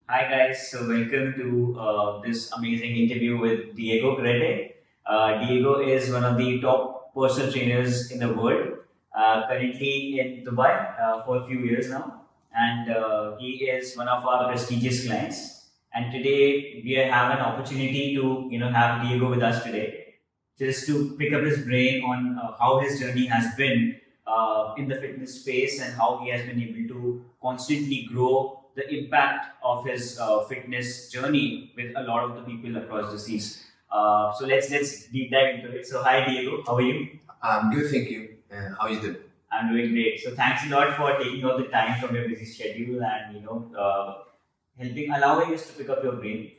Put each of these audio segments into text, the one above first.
Hi guys, so welcome to this amazing interview with Diego Carette. Diego is one of the top personal trainers in the world, currently in Dubai for a few years now, and he is one of our prestigious clients. And today we have an opportunity to have Diego with us today, just to pick up his brain on how his journey has been in the fitness space and how he has been able to constantly grow the impact of his fitness journey with a lot of the people across the seas. So let's deep dive into it. So hi Diego, how are you? I'm good, thank you. How you doing? I'm doing great. So thanks a lot for taking out the time from your busy schedule and allowing us to pick up your brain.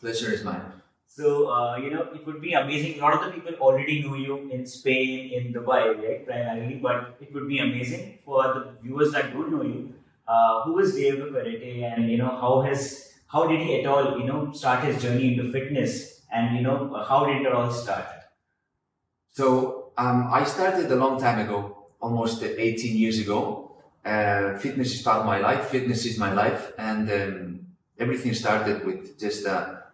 Pleasure is mine. So, it would be amazing. A lot of the people already know you in Spain, in Dubai, right, primarily, but it would be amazing for the viewers that don't know you. Who is Diego Carette, and how did he at all, start his journey into fitness, and how did it all start? So I started a long time ago, almost 18 years ago. Fitness is part of my life. Fitness is my life, and everything started with just a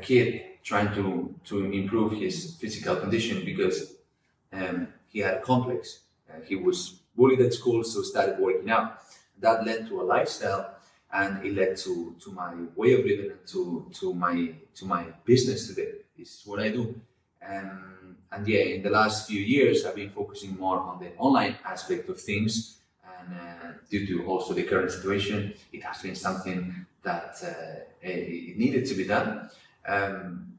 kid trying to improve his physical condition because he had a complex. He was bullied at school, so started working out. That led to a lifestyle, and it led to my way of living and to my business today. This is what I do. And yeah, in the last few years, I've been focusing more on the online aspect of things. And due to also the current situation, it has been something that it needed to be done.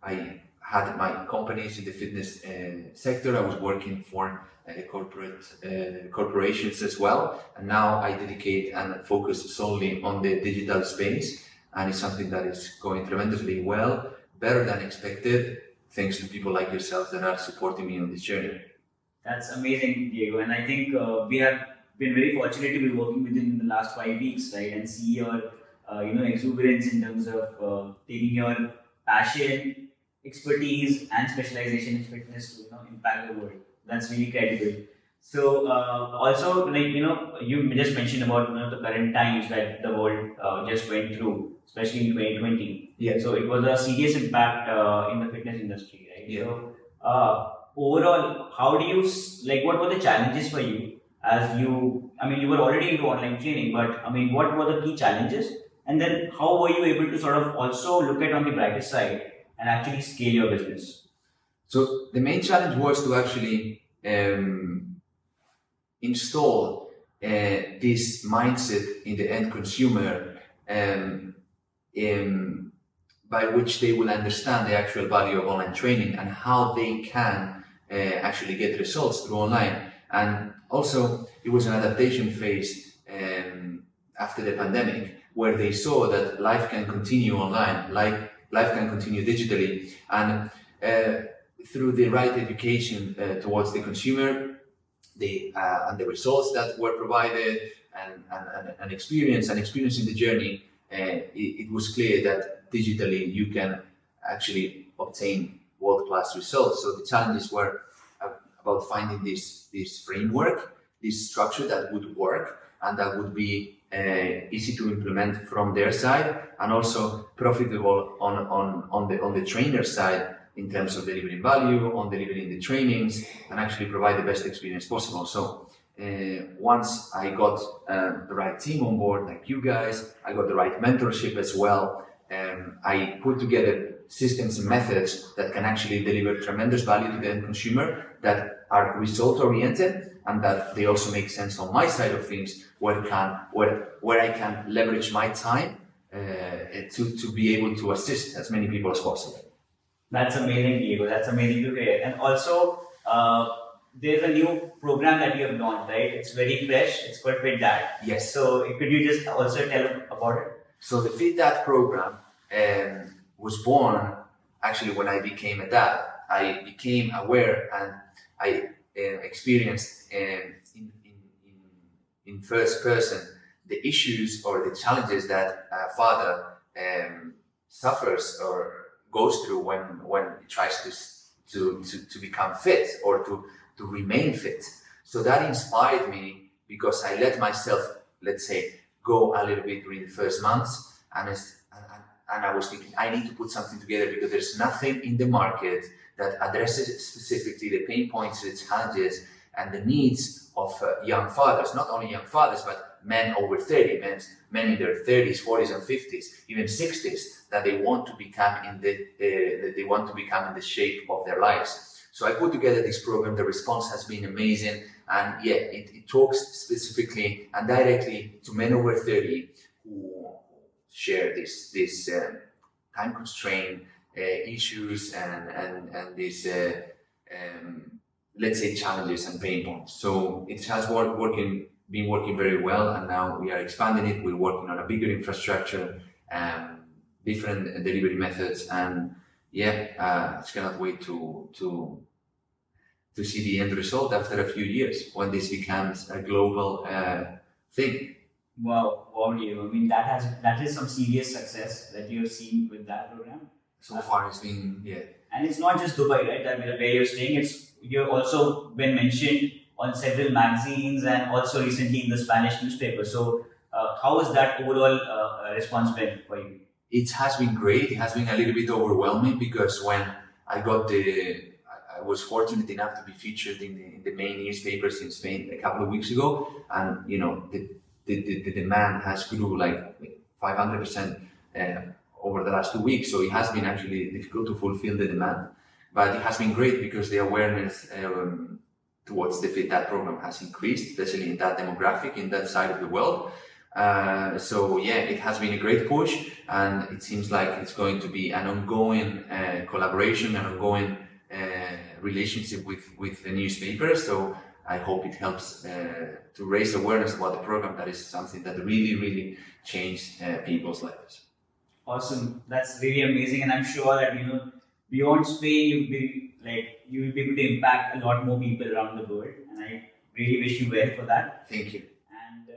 I had my companies in the fitness sector. I was working for corporations as well, and now I dedicate and focus solely on the digital space, and it's something that is going tremendously well, better than expected, thanks to people like yourselves that are supporting me on this journey. That's amazing, Diego, and I think we have been very fortunate to be working with you in the last 5 weeks, right, and see your exuberance in terms of taking your passion, expertise, and specialization in fitness to impact the world. That's really credible. So also, you just mentioned about the current times that the world just went through, especially in 2020. Yeah. So it was a serious impact in the fitness industry, right? Yeah. So overall, how do you what were the challenges for you as you were already into online training, but what were the key challenges? And then how were you able to sort of also look at on the brighter side and actually scale your business? So the main challenge was to actually install this mindset in the end consumer, by which they will understand the actual value of online training and how they can actually get results through online. And also, it was an adaptation phase after the pandemic, where they saw that life can continue online, life can continue digitally, and through the right education towards the consumer, and the results that were provided, and experiencing the journey, it was clear that digitally you can actually obtain world-class results. So the challenges were about finding this framework, this structure that would work and that would be easy to implement from their side, and also profitable on the trainer side in terms of delivering value, on delivering the trainings, and actually provide the best experience possible. So once I got the right team on board, like you guys, I got the right mentorship as well, I put together systems and methods that can actually deliver tremendous value to the end consumer, that are result oriented, and that they also make sense on my side of things, where I can leverage my time to be able to assist as many people as possible. That's amazing, Diego. That's amazing to hear. And also, there's a new program that you have launched, right? It's very fresh. It's called Fit That. Yes. So could you just also tell about it? So the Fit That program was born actually when I became a dad. I became aware, and I experienced in first person the issues or the challenges that a father suffers or goes through when he tries to become fit or to remain fit. So that inspired me, because I let myself, let's say, go a little bit during the first months, and I was thinking, I need to put something together because there's nothing in the market that addresses specifically the pain points, the challenges, and the needs of young fathers. Not only young fathers, but men over 30, men in their 30s, 40s, and 50s, even 60s, that they want to become in the shape of their lives. So I put together this program. The response has been amazing, and yeah, it talks specifically and directly to men over 30 who share this time constraint issues and these let's say challenges and pain points. So it has been working very well, and now we are expanding it. We're working on a bigger infrastructure, different delivery methods, and I just cannot wait to see the end result after a few years when this becomes a global thing. Wow, Diego. I mean, that is some serious success that you have seen with that program. So far, it's been And it's not just Dubai, right? That where you're staying. You've also been mentioned on several magazines and also recently in the Spanish newspaper. So, how has that overall response been for you? It has been great. It has been a little bit overwhelming because when I was fortunate enough to be featured in the main newspapers in Spain a couple of weeks ago, and the demand has grew like 500% over the last 2 weeks. So it has been actually difficult to fulfill the demand, but it has been great because the awareness towards that program has increased, especially in that demographic, in that side of the world. It has been a great push, and it seems like it's going to be an ongoing collaboration, an ongoing relationship with the newspaper. So I hope it helps to raise awareness about the program. That is something that really, really changed people's lives. Awesome. That's really amazing, and I'm sure that beyond Spain, you will be able to impact a lot more people around the world, and I really wish you well for that. Thank you. And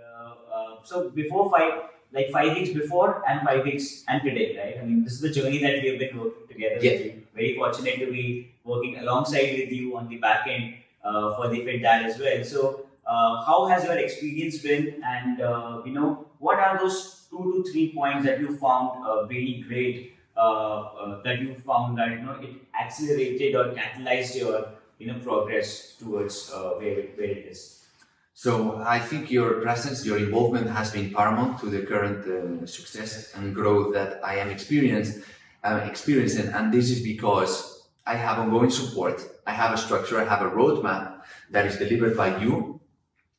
so before 5 weeks before and 5 weeks and today, right? I mean, this is the journey that we have been working together. Yeah. With you. Very fortunate to be working alongside with you on the back end for the Fit Dad as well. So how has your experience been, and what are those 2 to 3 points that you found really great, that you found that it accelerated or catalyzed your progress towards where it is? So I think your presence, your involvement has been paramount to the current success and growth that I am experiencing, and this is because I have ongoing support. I have a structure, I have a roadmap that is delivered by you,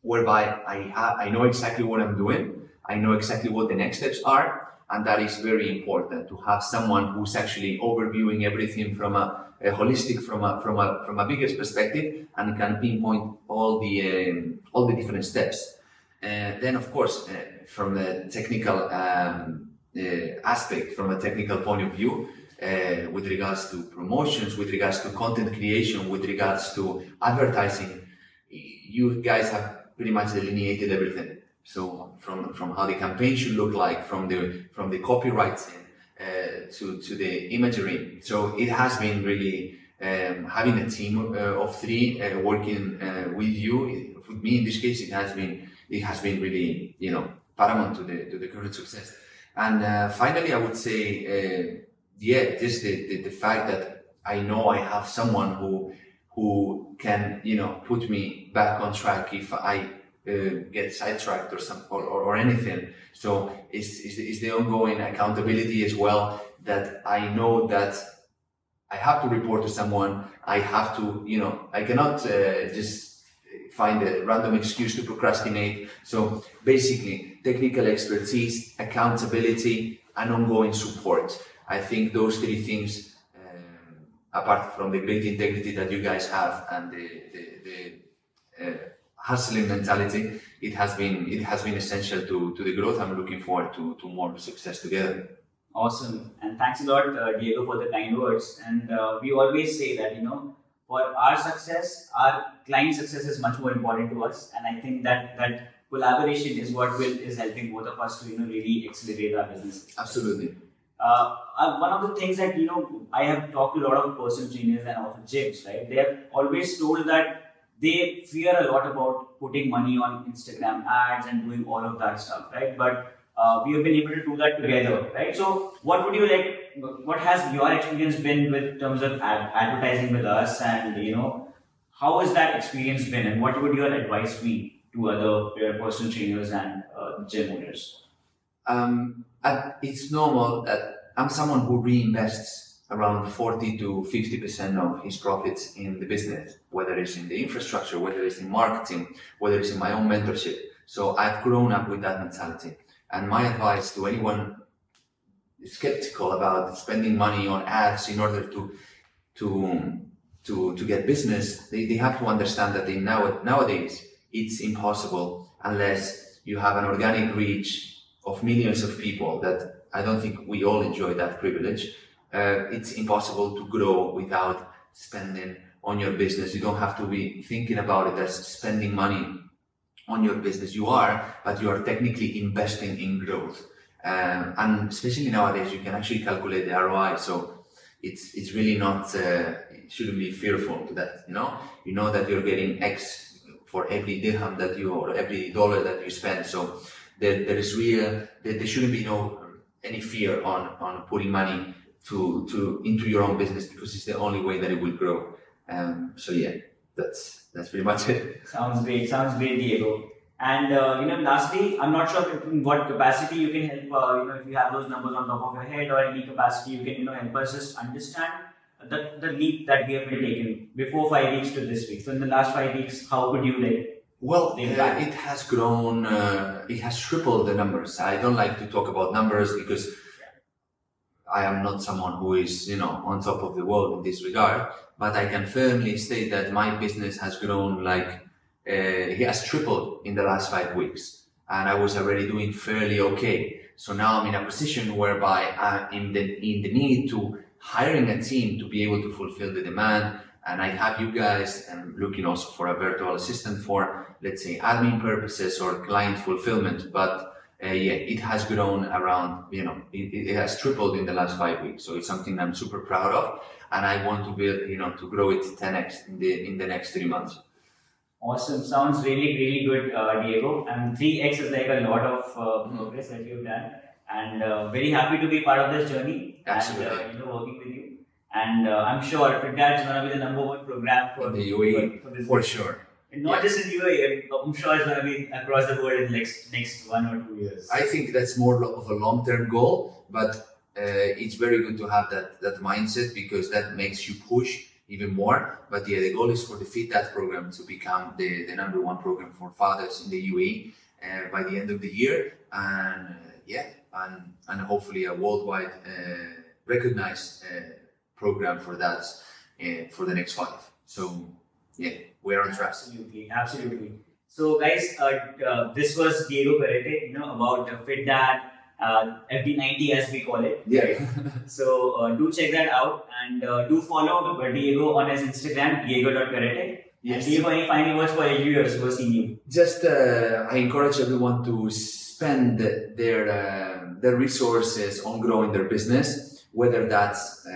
whereby I know exactly what I'm doing, I know exactly what the next steps are, and that is very important to have someone who's actually overviewing everything from a holistic, from a bigger perspective, and can pinpoint all the different steps. Then, of course, from the technical aspect, from a technical point of view, with regards to promotions, with regards to content creation, with regards to advertising, you guys have pretty much delineated everything. So from how the campaign should look like, from the copywriting to the imagery. So it has been really having a team of 3 working with you. With me in this case, it has been really paramount to the current success. And finally, I would say just the fact that I know I have someone who can put me back on track if I get sidetracked or anything. So it's the ongoing accountability as well, that I know that I have to report to someone. I have to, I cannot just find a random excuse to procrastinate. So basically, technical expertise, accountability, and ongoing support. I think those 3 things, apart from the great integrity that you guys have and the hustling mentality, it has been essential to the growth. I'm looking forward to more success together. Awesome, and thanks a lot, Diego, for the kind words. And we always say that for our success, our client success is much more important to us. And I think that collaboration is what is helping both of us to really accelerate our business. Absolutely. One of the things that I have talked to a lot of personal trainers and also gyms, right? They have always told that they fear a lot about putting money on Instagram ads and doing all of that stuff, right? But we have been able to do that together, right? So, what would you like? What has your experience been with terms of advertising with us, and how has that experience been, and what would your advice be to other personal trainers and gym owners? It's normal that I'm someone who reinvests around 40 to 50% of his profits in the business, whether it's in the infrastructure, whether it's in marketing, whether it's in my own mentorship. So I've grown up with that mentality. And my advice to anyone skeptical about spending money on ads in order to get business, they have to understand that nowadays it's impossible unless you have an organic reach of millions of people. That I don't think we all enjoy that privilege. It's impossible to grow without spending on your business. You don't have to be thinking about it as spending money on your business. You are, but you are technically investing in growth. And especially nowadays, you can actually calculate the ROI. So it's really not, you shouldn't be fearful to that, You know that you're getting X for every dirham or every dollar that you spend. So there shouldn't be any fear on putting money into your own business, because it's the only way that it will grow. So yeah, that's pretty much it. Sounds great, Diego. And lastly, I'm not sure in what capacity you can help. If you have those numbers on top of your head, or any capacity you can help us just understand the leap that we have been taking before 5 weeks to this week. So in the last 5 weeks, how could you Well, it has grown. It has tripled the numbers. I don't like to talk about numbers because I am not someone who is, on top of the world in this regard, but I can firmly state that my business has grown it has tripled in the last 5 weeks, and I was already doing fairly okay. So now I'm in a position whereby I'm in the need to hiring a team to be able to fulfill the demand, and I have you guys, and looking also for a virtual assistant for, let's say, admin purposes or client fulfillment, but it has grown around, it has tripled in the last 5 weeks. So it's something I'm super proud of, and I want to build, to grow it 10x in the next 3 months. Awesome. Sounds really, really good, Diego. And 3x is a lot of progress that you've done, and very happy to be part of this journey. Absolutely. And working with you. And I'm sure FitDad is going to be the #1 program for the UAE, for sure. And not just in UAE, I'm sure it's going to be across the world in the next 1 or 2 years. I think that's more of a long-term goal, but it's very good to have that mindset, because that makes you push even more. But the goal is for the FitDad program to become the #1 program for fathers in the UAE by the end of the year, and hopefully a worldwide recognized program for that for the next 5. So yeah, we're on track. Absolutely. So guys, this was Diego Carette, about FitDad, FD90 as we call it. Yeah. Right? So do check that out, and do follow Diego on his Instagram, Diego.Carette. Yes. And Diego, any final words for your viewers who are seeing you? Just I encourage everyone to spend their resources on growing their business, whether that's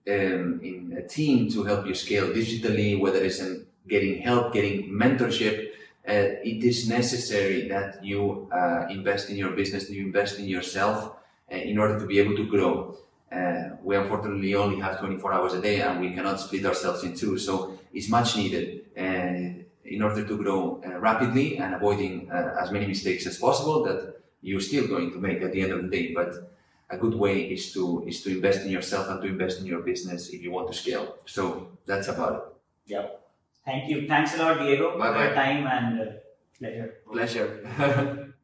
in a team to help you scale digitally, whether it's in getting help, getting mentorship. It is necessary that you invest in your business, you invest in yourself in order to be able to grow. We unfortunately only have 24 hours a day, and we cannot split ourselves in two. So it's much needed in order to grow rapidly and avoiding as many mistakes as possible that you're still going to make at the end of the day. But a good way is to invest in yourself and to invest in your business if you want to scale. So that's about it. Yep. Thank you. Thanks a lot, Diego, Bye-bye. for your time and pleasure. Pleasure.